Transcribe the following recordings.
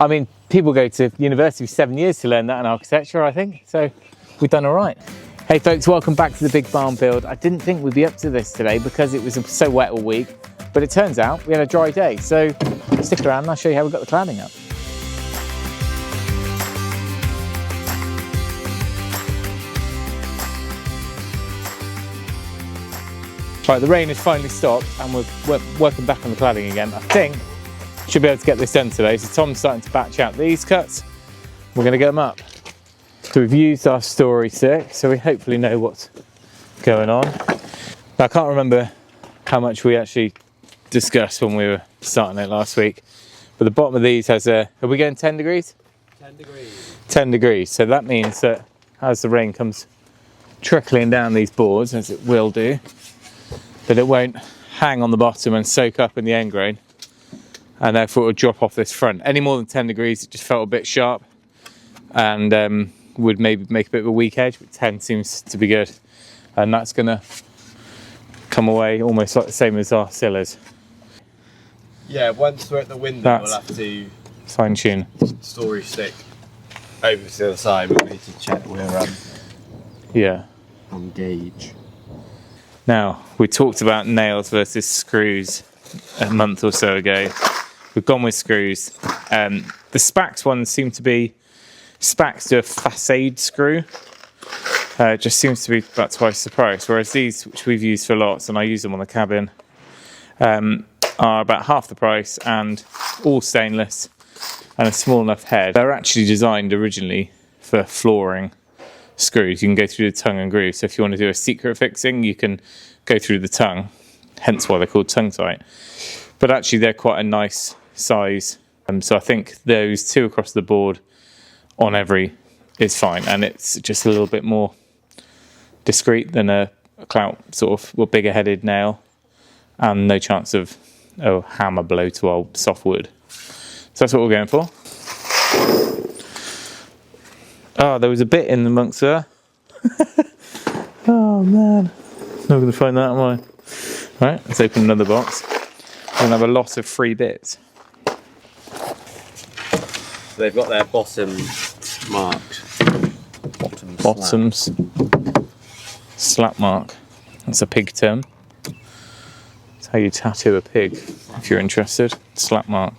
I mean, people go to university for 7 years to learn that in architecture, I think. So we've done all right. Hey folks, welcome back to the big barn build. I didn't think we'd be up to this today because it was so wet all week, but it turns out we had a dry day. So stick around and I'll show you how we got the cladding up. Right, the rain has finally stopped and we're working back on the cladding again. I think should be able to get this done today. So Tom's starting to batch out these cuts. We're going to get them up. So we've used our story stick, so we hopefully know what's going on. Now, I can't remember how much we actually discussed when we were starting it last week, but the bottom of these has a, are we going 10 degrees? 10 degrees. 10 degrees. So that means that as the rain comes trickling down these boards, as it will do, that it won't hang on the bottom and soak up in the end grain, and therefore it will drop off this front. Any more than 10 degrees, it just felt a bit sharp and would maybe make a bit of a weak edge, but 10 seems to be good. And that's gonna come away almost like the same as our cillars. Yeah, once we're at the window, we'll have to fine tune. Story stick over to the other side, but we need to check we're yeah, on gauge. Now, we talked about nails versus screws a month or so ago. We've gone with screws. The Spax ones seem to be, Spax do a facade screw. Just seems to be about twice the price, whereas these, which we've used for lots, and I use them on the cabin, are about half the price and all stainless and a small enough head. They're actually designed originally for flooring screws. You can go through the tongue and groove, so if you want to do a secret fixing you can go through the tongue, hence why they're called tongue tight. But actually they're quite a nice size, so I think those two across the board on every is fine, and it's just a little bit more discreet than a clout sort of, or bigger headed nail, and no chance of hammer blow to our soft wood. So that's what we're going for. Oh, there was a bit in amongst there. Oh man, not going to find that, am I? Right, let's open another box. We're going to have a lot of free bits. So they've got their bottom marked. Bottoms. Slap mark. That's a pig term. That's how you tattoo a pig, if you're interested. Slap mark.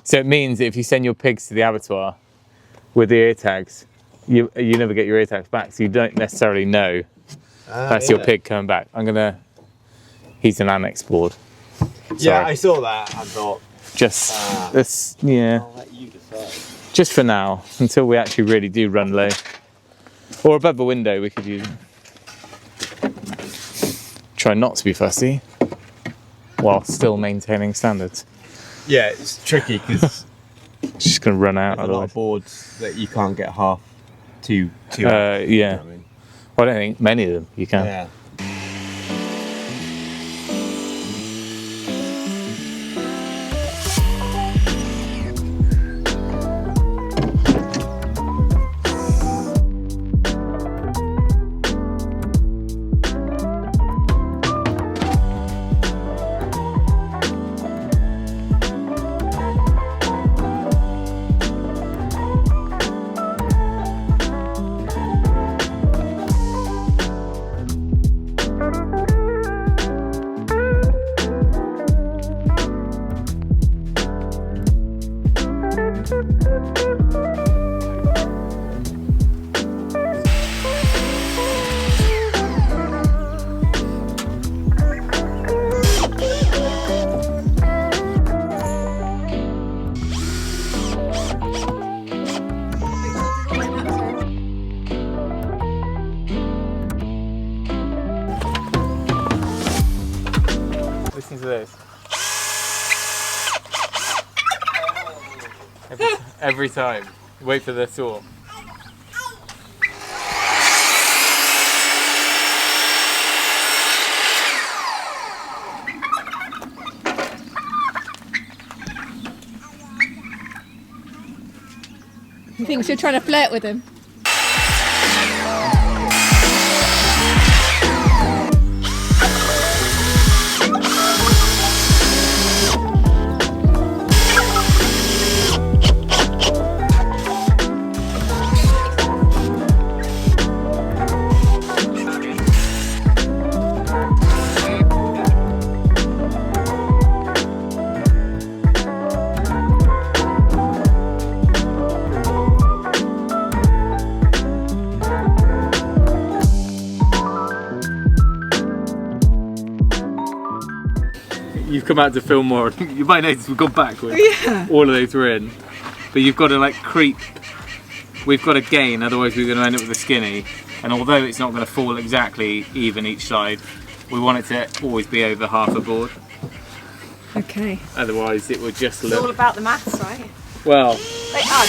So it means that if you send your pigs to the abattoir with the ear tags, you never get your ear tags back, so you don't necessarily know that's your pig coming back. He's an annex board. Sorry. Yeah, I saw that and thought, just this, yeah. I'll let you decide. Just for now, until we actually really do run low, or above the window, we could use it. Try not to be fussy while still maintaining standards. Yeah, it's tricky because it's just going to run out. There's a lot of boards that you can't get half too yeah. You know what I mean? Well, I don't think many of them you can. Yeah. Listen to this. Every time. Wait for the saw. He thinks you're trying to flirt with him. come out to film more. You might notice we've gone backwards. Yeah. All of those were in. But you've got to like creep. We've got to gain, otherwise we're going to end up with a skinny. And although it's not going to fall exactly even each side, we want it to always be over half a board. Okay. Otherwise it would just It's all look... about the maths, right? Well, They add.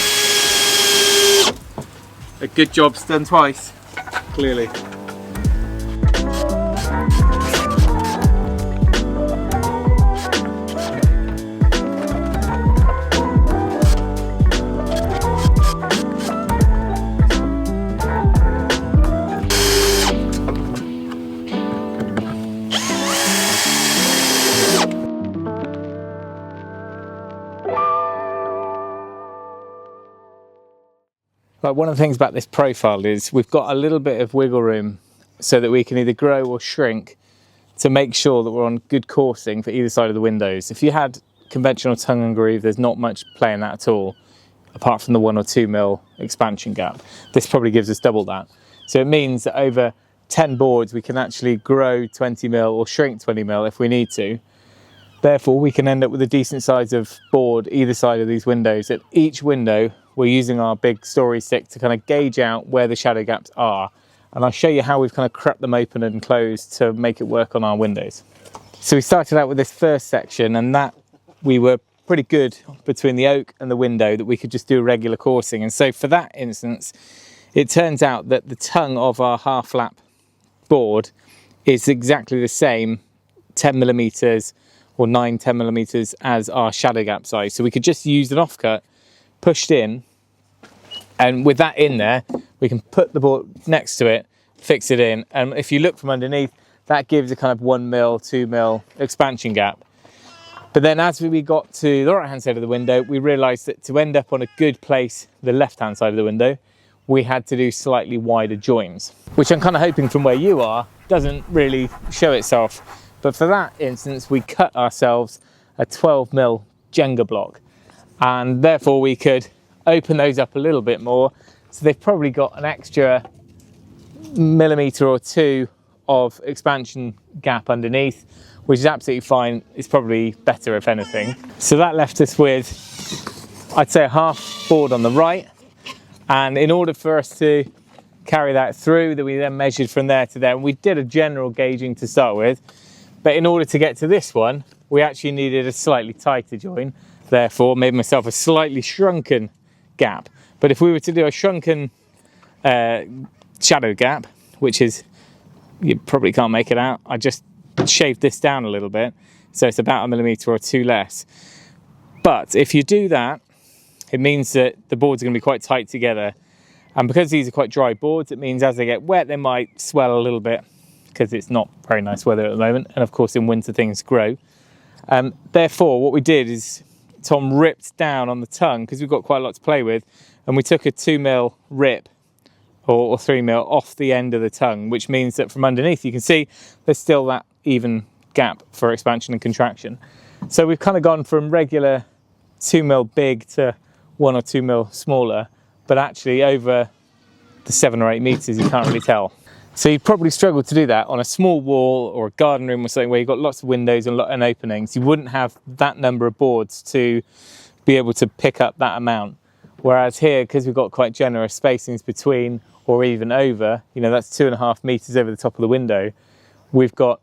a good job's done twice, clearly. Like one of the things about this profile is we've got a little bit of wiggle room so that we can either grow or shrink to make sure that we're on good coursing for either side of the windows. If you had conventional tongue and groove, there's not much play in that at all, apart from the 1 or 2 mil expansion gap. This probably gives us double that. So it means that over 10 boards, we can actually grow 20 mil or shrink 20 mil if we need to. Therefore, we can end up with a decent size of board either side of these windows. At each window, we're using our big story stick to kind of gauge out where the shadow gaps are. And I'll show you how we've kind of crept them open and closed to make it work on our windows. So we started out with this first section, and that we were pretty good between the oak and the window that we could just do a regular coursing. And so for that instance, it turns out that the tongue of our half lap board is exactly the same 10 millimeters or 10 millimeters as our shadow gap size. So we could just use an offcut pushed in, and with that in there, we can put the board next to it, fix it in. And if you look from underneath, that gives a kind of 1 mil, 2 mil expansion gap. But then as we got to the right hand side of the window, we realized that to end up on a good place, the left hand side of the window, we had to do slightly wider joins, which I'm kind of hoping from where you are doesn't really show itself. But for that instance, we cut ourselves a 12 mil Jenga block, and therefore we could open those up a little bit more. So they've probably got an extra millimetre or 2 of expansion gap underneath, which is absolutely fine. It's probably better if anything. So that left us with, I'd say, a half board on the right. And in order for us to carry that through, that we then measured from there to there, and we did a general gauging to start with. But in order to get to this one, we actually needed a slightly tighter join. Therefore, made myself a slightly shrunken gap. But if we were to do a shrunken shadow gap, which is, you probably can't make it out, I just shaved this down a little bit, so it's about a millimetre or 2 less. But if you do that, it means that the boards are going to be quite tight together. And because these are quite dry boards, it means as they get wet, they might swell a little bit, because it's not very nice weather at the moment. And of course, in winter, things grow. Therefore, what we did is Tom ripped down on the tongue, because we've got quite a lot to play with, and we took a 2 mil rip or 3 mil off the end of the tongue, which means that from underneath you can see there's still that even gap for expansion and contraction. So we've kind of gone from regular 2 mil big to 1 or 2 mil smaller, but actually over the 7 or 8 meters you can't really tell. So you'd probably struggle to do that on a small wall or a garden room or something where you've got lots of windows and openings. You wouldn't have that number of boards to be able to pick up that amount. Whereas here, because we've got quite generous spacings between or even over, you know, that's 2.5 meters over the top of the window, we've got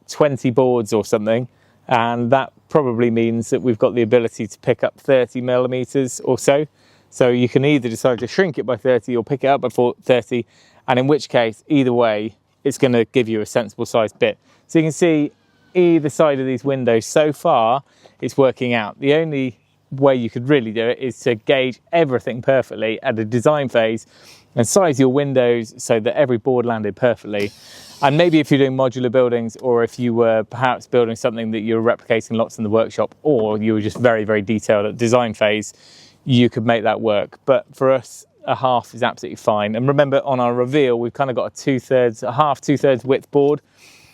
20 boards or something, and that probably means that we've got the ability to pick up 30 millimeters or so. So you can either decide to shrink it by 30 or pick it up by 30, and in which case, either way, it's going to give you a sensible sized bit. So you can see either side of these windows, so far, it's working out. The only way you could really do it is to gauge everything perfectly at the design phase and size your windows so that every board landed perfectly. And maybe if you're doing modular buildings, or if you were perhaps building something that you're replicating lots in the workshop, or you were just very, very detailed at design phase, you could make that work. But for us, a half is absolutely fine. And remember, on our reveal, we've kind of got a half, 2/3 width board.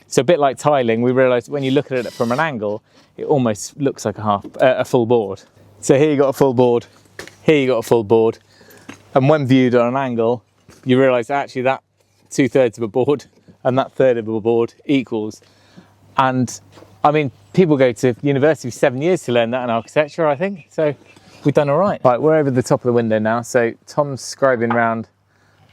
So a bit like tiling, we realised when you look at it from an angle, it almost looks like a full board. So here you got a full board, here you got a full board, and when viewed on an angle, you realise actually that 2/3 of a board and that 1/3 of a board equals. And I mean, people go to university for 7 years to learn that in architecture, I think. So we've done all right. Right, we're over the top of the window now. So Tom's scribing around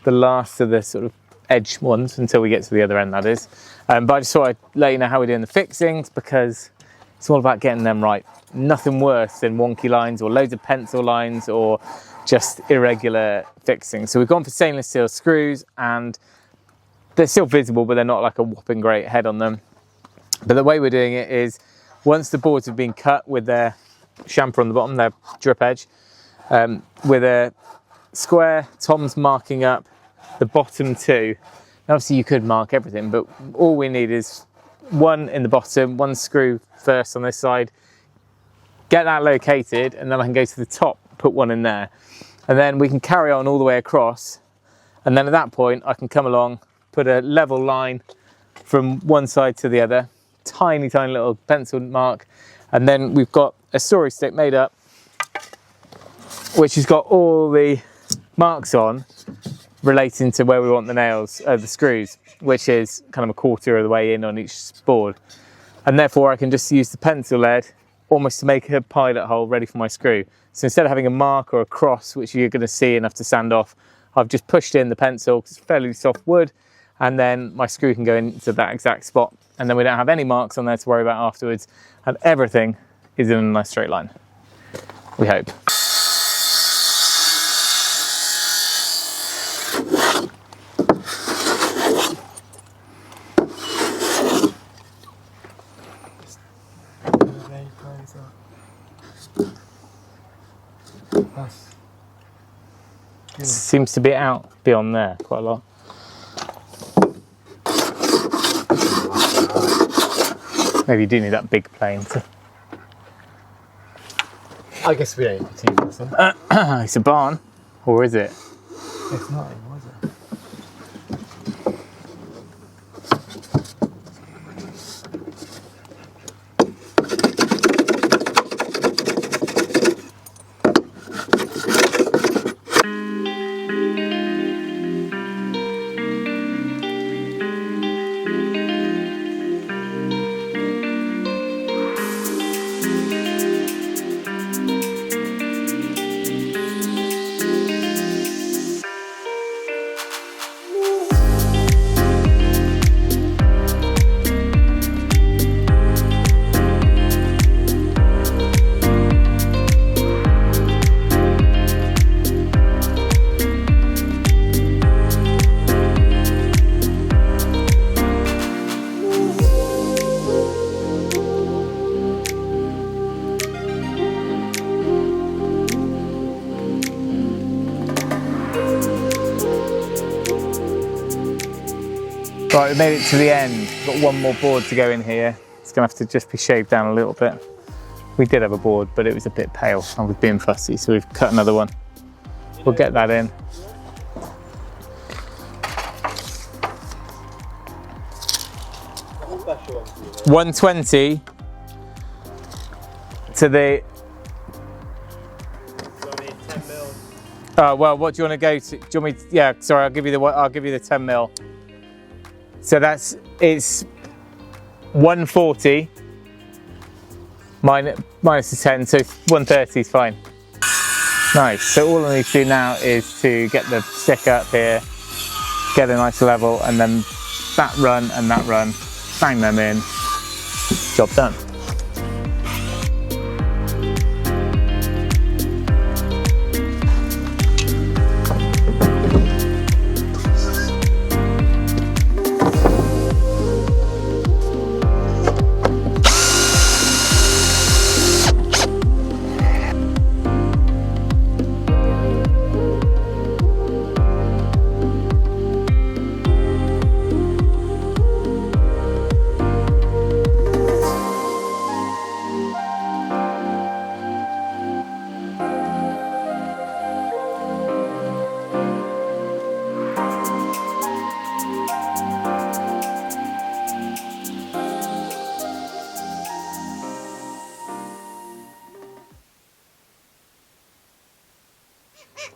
the last of the sort of edge ones until we get to the other end, that is. But I just thought I'd let you know how we're doing the fixings, because it's all about getting them right. Nothing worse than wonky lines or loads of pencil lines or just irregular fixings. So we've gone for stainless steel screws, and they're still visible, but they're not like a whopping great head on them. But the way we're doing it is, once the boards have been cut with their chamfer on the bottom, their drip edge, with a square, Tom's marking up the bottom two. Now, obviously you could mark everything, but all we need is one in the bottom, one screw first on this side, get that located, and then I can go to the top, put one in there. And then we can carry on all the way across. And then at that point, I can come along, put a level line from one side to the other, tiny, tiny little pencil mark. And then we've got a storage stick made up, which has got all the marks on relating to where we want the nails, the screws, which is kind of a quarter of the way in on each board. And therefore I can just use the pencil lead almost to make a pilot hole ready for my screw. So instead of having a mark or a cross, which you're going to see enough to sand off, I've just pushed in the pencil, because it's fairly soft wood, and then my screw can go into that exact spot. And then we don't have any marks on there to worry about afterwards. And everything is in a nice straight line, we hope. Seems to be out beyond there quite a lot. Maybe you do need that big plane. I guess we don't need this one. It's a barn, or is it? It's not anymore, is it? Right, we made it to the end. Got one more board to go in here. It's gonna have to just be shaved down a little bit. We did have a board, but it was a bit pale. I was being fussy, so we've cut another one. We'll get that in. Special one for you. 120 to the. So I need 10 mil. Well, what do you want to go to? Do you want me? Yeah, sorry, I'll give you the 10 mil. So it's 140 minus the 10, so 130 is fine. Nice. So all I need to do now is to get the stick up here, get a nice level, and then that run and that run, bang them in. Job done.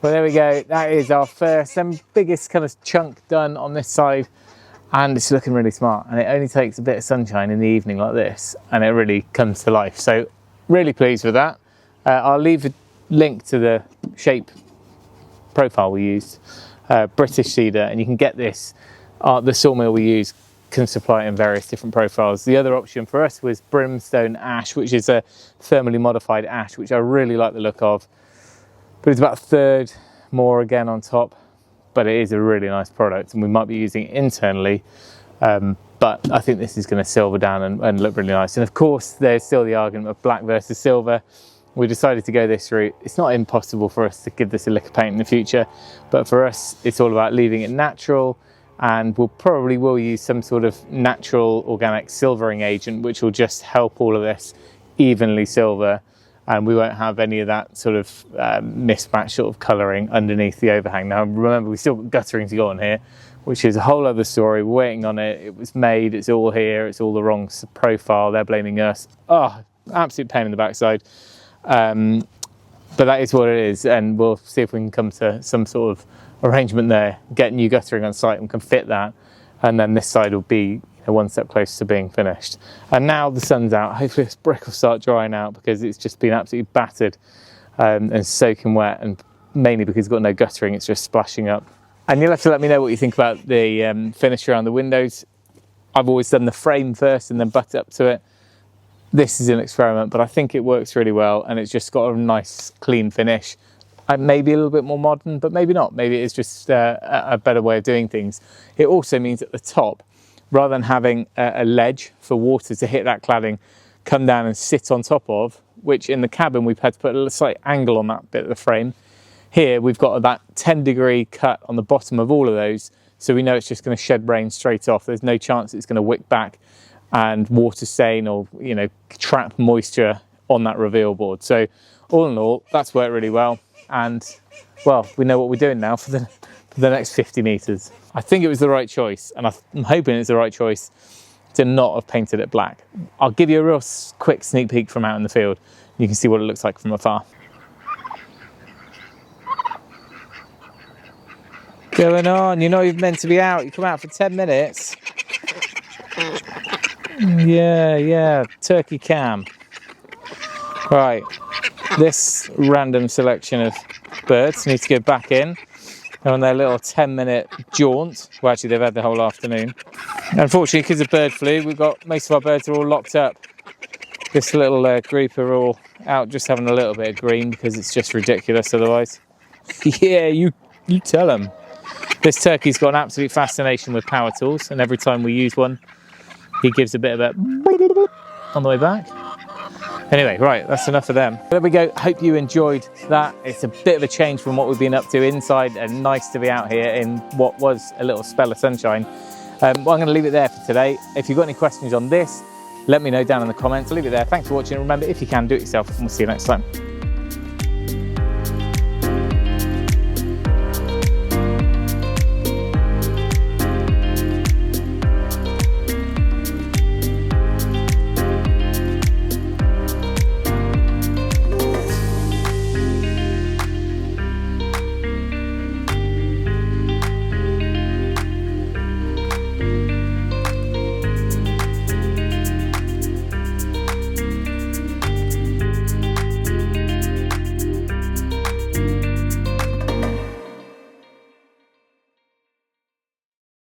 Well, there we go. That is our first and biggest kind of chunk done on this side. and it's looking really smart, and it only takes a bit of sunshine in the evening like this and it really comes to life. So really pleased with that. I'll leave a link to the shape profile we used, British Cedar, and you can get this. The sawmill we use can supply it in various different profiles. The other option for us was brimstone ash, which is a thermally modified ash, which I really like the look of, but it's about a third more again on top, but it is a really nice product and we might be using it internally, but I think this is going to silver down and look really nice. And of course there's still the argument of black versus silver. We decided to go this route. It's not impossible for us to give this a lick of paint in the future, but for us it's all about leaving it natural, and we'll probably use some sort of natural organic silvering agent which will just help all of this evenly silver, and we won't have any of that sort of mismatched sort of colouring underneath the overhang. Now remember, we've still got guttering to go on here, which is a whole other story. We're waiting on it. It was made, it's all here, it's all the wrong profile. They're blaming us. Oh, absolute pain in the backside. But that is what it is, and we'll see if we can come to some sort of arrangement there, get new guttering on site and can fit that, and then this side will be one step closer to being finished. And now the sun's out, hopefully this brick will start drying out because it's just been absolutely battered and soaking wet, and mainly because it's got no guttering, it's just splashing up. And you'll have to let me know what you think about the finish around the windows. I've always done the frame first and then butt up to it. This is an experiment, but I think it works really well, and it's just got a nice clean finish. Maybe a little bit more modern, but maybe not. Maybe it's just a better way of doing things. It also means at the top, rather than having a ledge for water to hit that cladding, come down and sit on top of, which in the cabin we've had to put a slight angle on that bit of the frame. Here we've got that 10-degree cut on the bottom of all of those, so we know it's just going to shed rain straight off. There's no chance it's going to wick back and water stain or trap moisture on that reveal board. So all in all, that's worked really well, and well, we know what we're doing now for the next 50 metres. I think it was the right choice, and I'm hoping it's the right choice to not have painted it black. I'll give you a real quick sneak peek from out in the field. You can see what it looks like from afar. Going on, you're not even meant to be out. You come out for 10 minutes. Yeah, turkey cam. Right, this random selection of birds need to go back in. They're on their little 10-minute jaunt. Well, actually, they've had the whole afternoon. Unfortunately, because of bird flu, we've got most of our birds are all locked up. This little group are all out just having a little bit of green because it's just ridiculous otherwise. Yeah, you tell them. This turkey's got an absolute fascination with power tools, and every time we use one, he gives a bit of a on the way back. Anyway, right, that's enough of them. There we go. Hope you enjoyed that. It's a bit of a change from what we've been up to inside, and nice to be out here in what was a little spell of sunshine. Well, I'm going to leave it there for today. If you've got any questions on this, let me know down in the comments. I'll leave it there. Thanks for watching. Remember, if you can, do it yourself, and we'll see you next time.